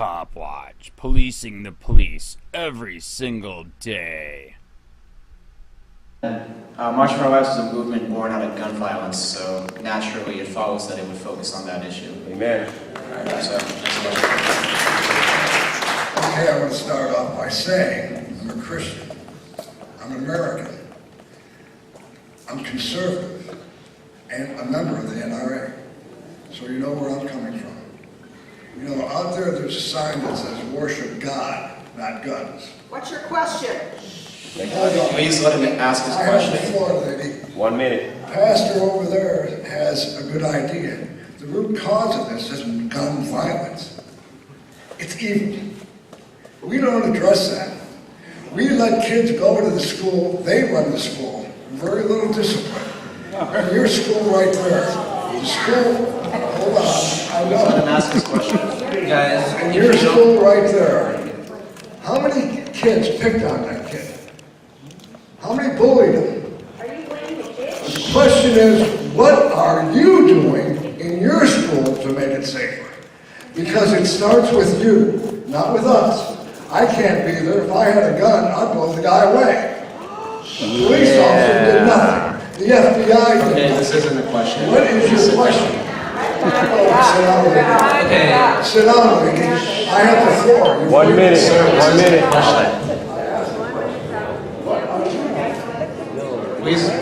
COPWATCH, policing the police every single day. March for Our Lives is a movement born out of gun violence, so naturally it follows that it would focus on that issue. Amen. All right, so, Okay, I want to start off by saying I'm a Christian. I'm an American. I'm conservative and a member of the NRA. So you know where I'm coming from. You know, out there's a sign that says worship God, not guns. What's your question? please let him ask his I have the question. floor, lady. 1 minute. Pastor over there has a good idea. The root cause of this is gun violence. It's evil. We don't address that. We let kids go to the school, they run the school, very little discipline. And your school right there, the school, hold on, I Let him know. ask his question. Guys, And your school right there, how many kids picked on that kid? How many bullied him? Are you blaming the kids? The question is, what are you doing in your school to make it safer? Because it starts with you, not with us. I can't be there. If I had a gun, I'd blow the guy away. The police officer did nothing. The FBI did Okay, nothing. this isn't a question. What is your question? Oh, sit down, lady. okay, Sit down, lady. I have the floor. You're 1 minute. Sir, this 1 isn't a minute. question.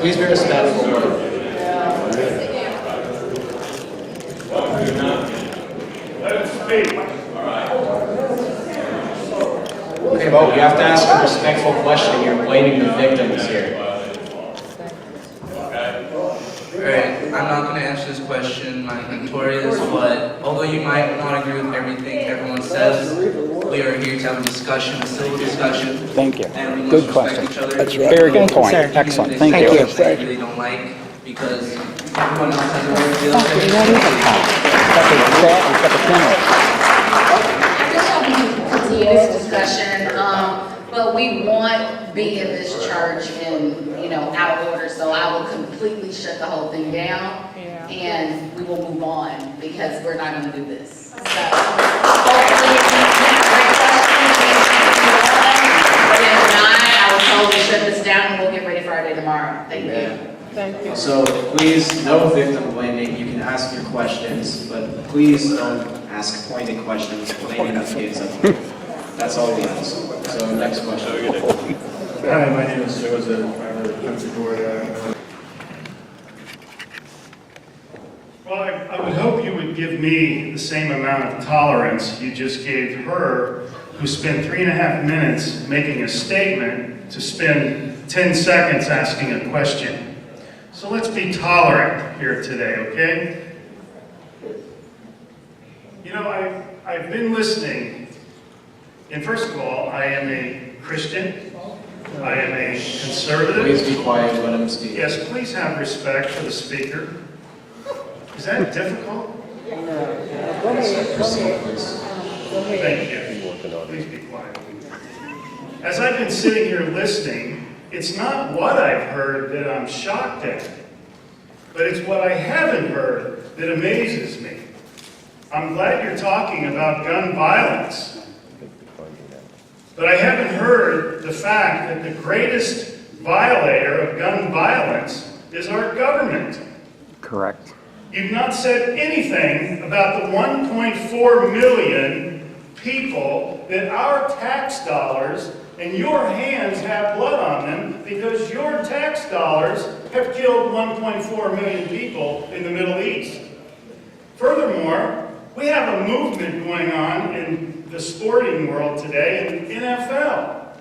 Please be respectful. Okay, but you have to ask a respectful question. You're blaming the victims here. alright, I'm not gonna answer this question, I'm notorious, but although you might not agree with everything everyone says, we are here to have a discussion, a civil discussion. Thank you. And we Good must question. respect each other. That's a very good point. Even if Excellent. they Thank say you. things that you really don't like, because everyone else has a way to feel. What is a cop? Got the bat and got the camera. I just hope we can continue this discussion, but we want being discharged in, out of order, so I will completely shut the whole thing down, and we will move on, because we're not gonna do this. So, hopefully, it's a great question, but if not, I will totally shut this down, and we'll get ready for our day tomorrow. Thank you. So please, no victim blaming. You can ask your questions, but please don't ask pointed questions blaming the kids. That's all we ask. So next question. Hi, my name is Joseph. I live in PUNTA, GORDA. Well, I would hope you would give me the same amount of tolerance you just gave her, who spent 3.5 minutes making a statement, to spend 10 seconds asking a question. So let's be tolerant here today, okay? I've been listening, and first of all, I am a Christian. I am a conservative. Please be quiet. Let him speak. Yes, please have respect for the speaker. Is that difficult? Proceed, please. Thank you. Please be quiet. As I've been sitting here listening, it's not what I've heard that I'm shocked at, but it's what I haven't heard that amazes me. I'm glad you're talking about gun violence, but I haven't heard the fact that the greatest violator of gun violence is our government. Correct. You've not said anything about the 1.4 million people that our tax dollars and your hands have blood on them, because your tax dollars have killed 1.4 million people in the Middle East. Furthermore, we have a movement going on in the sporting world today, in the NFL.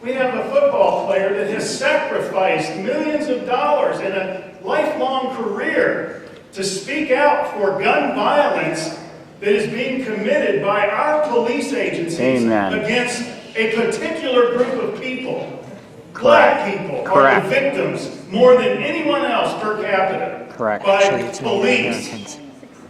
We have a football player that has sacrificed millions of dollars in a lifelong career to speak out for gun violence that is being committed by our police agencies against a particular group of people. Black people are the victims more than anyone else per capita by police.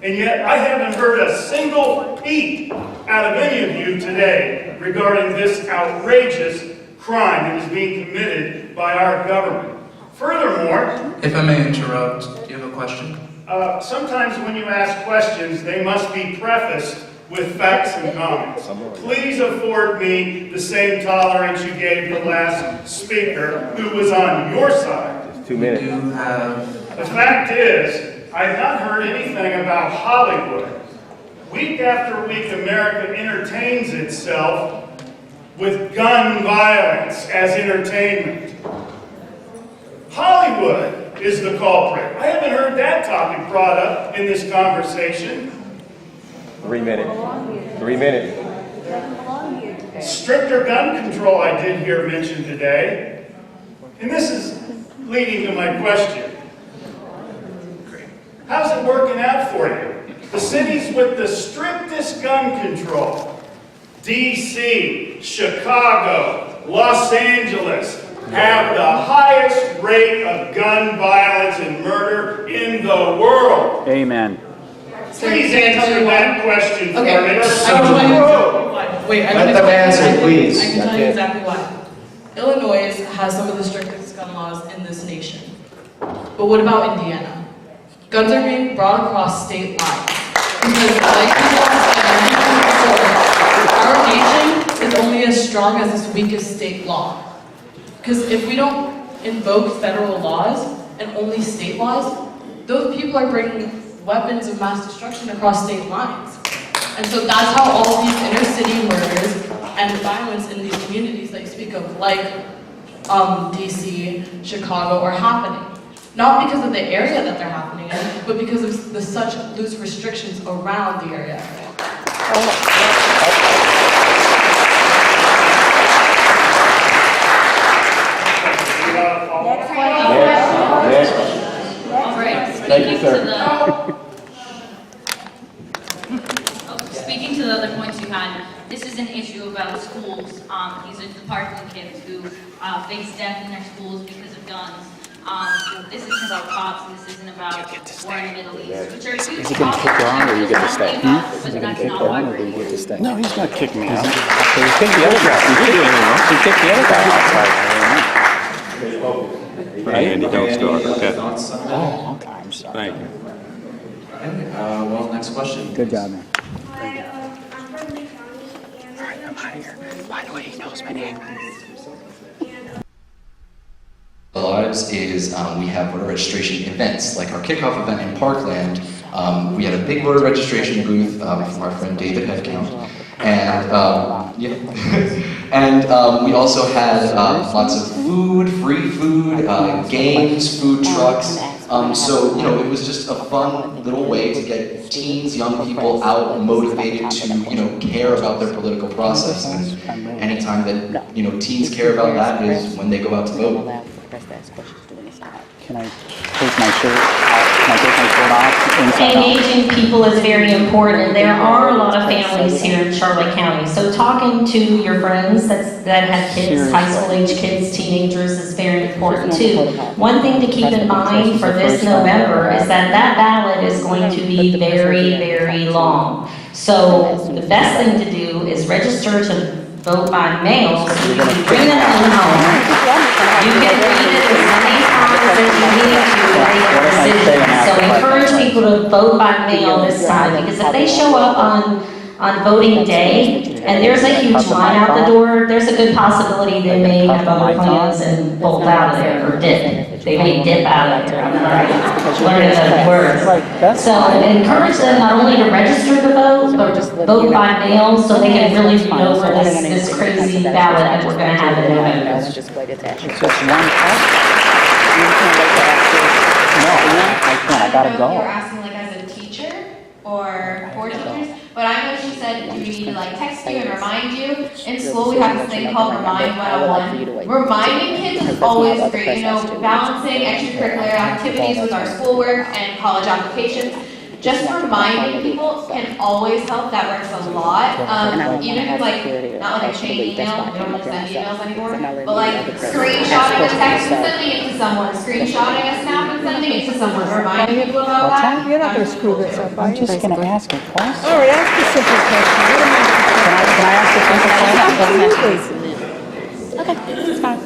And yet I haven't heard a single peep out of any of you today regarding this outrageous crime that is being committed by our government. Furthermore, If I may interrupt, do you have a question? sometimes when you ask questions, they must be prefaced with facts and comments. Please afford me the same tolerance you gave the last speaker who was on your side. 2 minutes. We do have, The fact is, I've not heard anything about Hollywood. Week after week, America entertains itself with gun violence as entertainment. Hollywood is the culprit. I haven't heard that topic brought up in this conversation. 3 minutes. 3 minutes. Stricter gun control I did hear mentioned today. And this is leading to my question. How's it working out for you? The cities with the strictest gun control, D.C., Chicago, Los Angeles, have the highest rate of gun violence and murder in the world. Amen. Please answer that question for me. Wait, Let them answer, please. I can tell you exactly why. Illinois has some of the strictest gun laws in this nation. But what about Indiana? Guns are being brought across state lines. Because like our nation is only as strong as its weakest state law. Because if we don't invoke federal laws and only state laws, those people are bringing weapons of mass destruction across state lines. And so that's how all these inner city murders and violence in these communities that you speak of, like DC, Chicago, are happening. Not because of the area that they're happening in, but because of the such loose restrictions around the area. All right, Thank you, sir. Speaking to the other points you had, this is an issue about schools. These are the Parkland kids who face death in their schools because of guns. This isn't about cops, and this isn't about war in the Middle East, which are huge Is he going to kick you out or you get to stay? But Is he going that's to kick not you why out or we're do you here. get to stay? No, he's not kicking me out. He kicked the other guy. He kicked the other guy outside. Hey, Andy, don't start, okay? Thoughts on that? Oh, okay, I'm sorry. Thank you. Okay, well, next question. Good job, man. I'm from the county and I'm out of here. By the way, he knows my name. Lives is we have voter registration events, like our kickoff event in Parkland. We had a big voter registration booth from our friend David Headcount, and and we also had lots of food, free food, games, food trucks. So you know, it was just a fun little way to get teens, young people out, motivated to care about their political process. And anytime that teens care about that is when they go out to vote. Can I take my shirt off? Can I take my shirt off? Inside out? Engaging people is very important. There are a lot of families here in Charlotte County. So talking to your friends that have kids, high school age kids, teenagers is very important too. One thing to keep in mind for this November is that ballot is going to be very, very long. So the best thing to do is register to vote by mail, so you can bring them home. You can read it as many times as you need to make a decision. So encourage people to vote by mail this time, because if they show up on voting day and there's a huge line out the door, there's a good possibility they may have other plans and bolt out of there, or dip. They may dip out of there. I'm learning those words. So encourage them not only to register to vote, but to vote by mail, so they can really read over this crazy ballot that we're going to have in November. It's just one part. You can't wait to actually. No, I can't. I gotta go. You're asking like as a teacher or for teachers, but I know she said you need to like text you and remind you. In school we have this thing called Remind 101. Reminding kids is always great, balancing extracurricular activities with our schoolwork and college applications. Just reminding people can always help. That works a lot. Even if like, not like a chain email, we don't send emails anymore, but like screenshotting a text and sending it to someone, screenshotting a snap and sending it to someone, reminding people about that. You're not going to screw this up, I'm just going to ask a question. All right, ask a simple question. Can I ask a simple question? Okay, it's fine.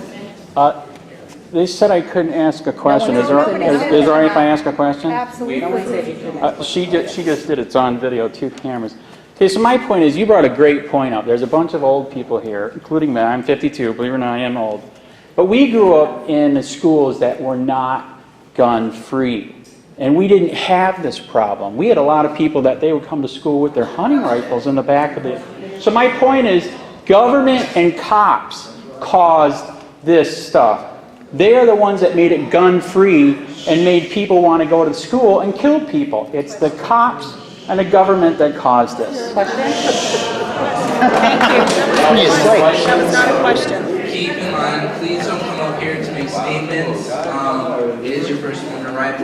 They said I couldn't ask a question. Is there all right if I ask a question? Absolutely. She just did it. It's on video, 2 cameras. Okay, so my point is, you brought a great point up. There's a bunch of old people here, including me. I'm 52, believe it or not, I am old. But we grew up in schools that were not gun-free. And we didn't have this problem. We had a lot of people that they would come to school with their hunting rifles in the back of the... So my point is, government and cops caused this stuff. They are the ones that made it gun-free and made people want to go to school and kill people. It's the cops and the government that caused this. Thank you. That was not a question. Keep in mind, please don't come up here to make statements. It is your First Amendment right.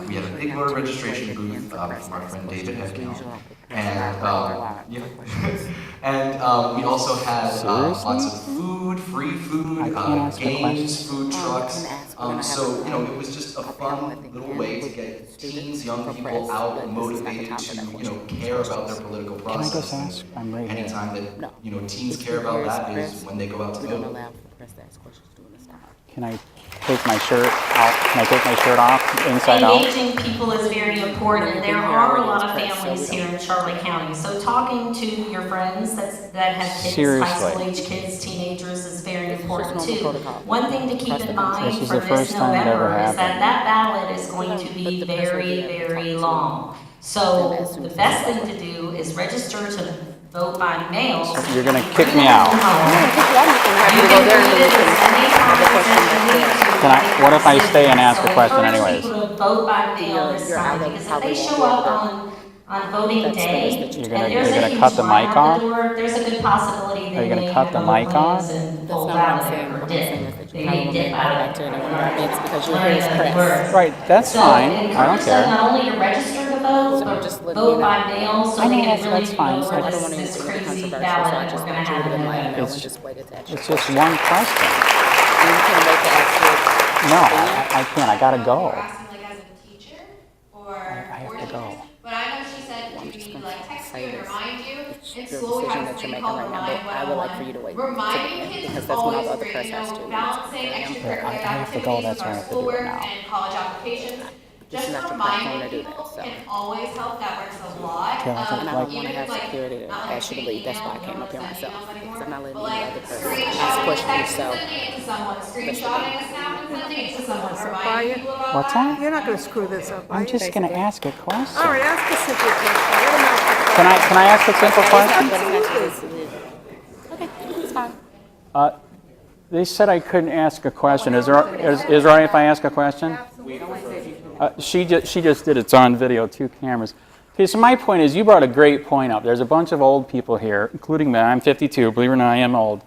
We had a big voter registration booth from our friend David Headcount. And, we also had lots of food, free food, games, food trucks. So, you know, it was just a fun little way to get teens, young people out motivated to, you know, care about their political process. Can I just ask? I'm right here. Anytime that, you know, teens care about that is when they go out to vote. Can I take my shirt out? Can I take my shirt off inside out? Engaging people is very important, and there are a lot of families here in Charlotte County. So talking to your friends that have kids, high school age kids, teenagers is very important too. One thing to keep in mind for this November is that that ballot is going to be very, very long. So the best thing to do is register to vote by mail. So you're going to kick me out. What if I stay and ask a question anyways? Vote by mail this time, because if they show up on voting day, You're going to cut the mic off? there's a good possibility Are you going to cut the mic off? Right, that's fine. I don't care. Not only to register to vote, but vote by mail, so we can really know what this crazy ballot we're going to have in November. It's just one question. No, I can't. I got to go. I have to go. But I know she said you need to like text you and remind you. In school, we have this thing called Remind 101. Reminding kids is always great. You know, balancing extracurricular activities with our schoolwork and college applications. Just reminding people can always help. That works a lot. And I don't want to have security to ask you to leave. That's why I came up here myself. Because I'm not letting any other person ask questions. So, screenshotting a snap and sending it to someone. Reminding people about What's that? you're not going to screw this up. I'm just going to ask a question. All right, ask a simple question. Can I ask a simple question? Okay, it's fine. They said I couldn't ask a question. Is it all right if I ask a question? She just did it. It's on video, 2 cameras. Okay, so my point is, you brought a great point up. There's a bunch of old people here, including me. I'm 52. Believe it or not, I am old.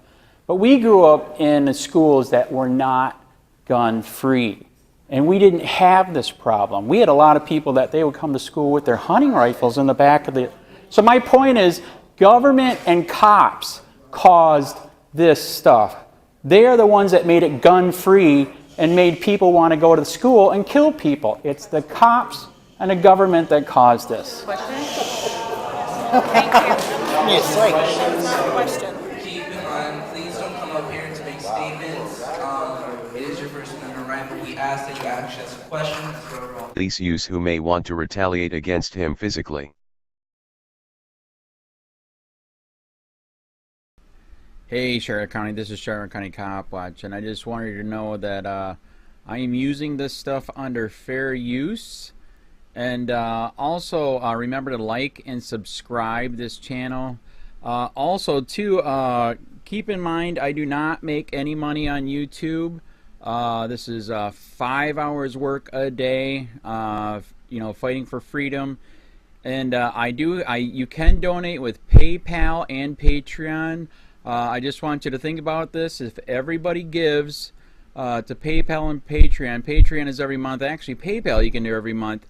But we grew up in schools that were not gun-free. And we didn't have this problem. We had a lot of people that they would come to school with their hunting rifles in the back of the... So my point is, government and cops caused this stuff. They are the ones that made it gun-free and made people want to go to school and kill people. It's the cops and the government that caused this. Question? Thank you. Yes, Question. Keep in mind, please don't come up here to make statements. It is your First Amendment right, but we ask that you actually ask a question. Police use who may want to retaliate against him physically. Hey Charlotte County, this is Charlotte County Cop Watch, and I just wanted you to know that I am using this stuff under fair use. And also remember to like and subscribe this channel. Also too, keep in mind I do not make any money on YouTube. This is 5 hours work a day, you know, fighting for freedom. And you can donate with PayPal and Patreon. I just want you to think about this. If everybody gives to PayPal and Patreon, Patreon is every month. Actually, PayPal you can do every month.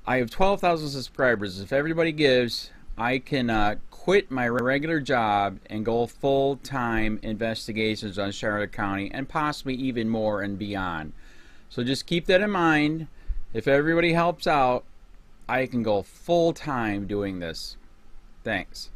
I have 12,000 subscribers. If everybody gives, I can quit my regular job and go full-time investigations on Charlotte County and possibly even more and beyond. So just keep that in mind. If everybody helps out, I can go full-time doing this. Thanks.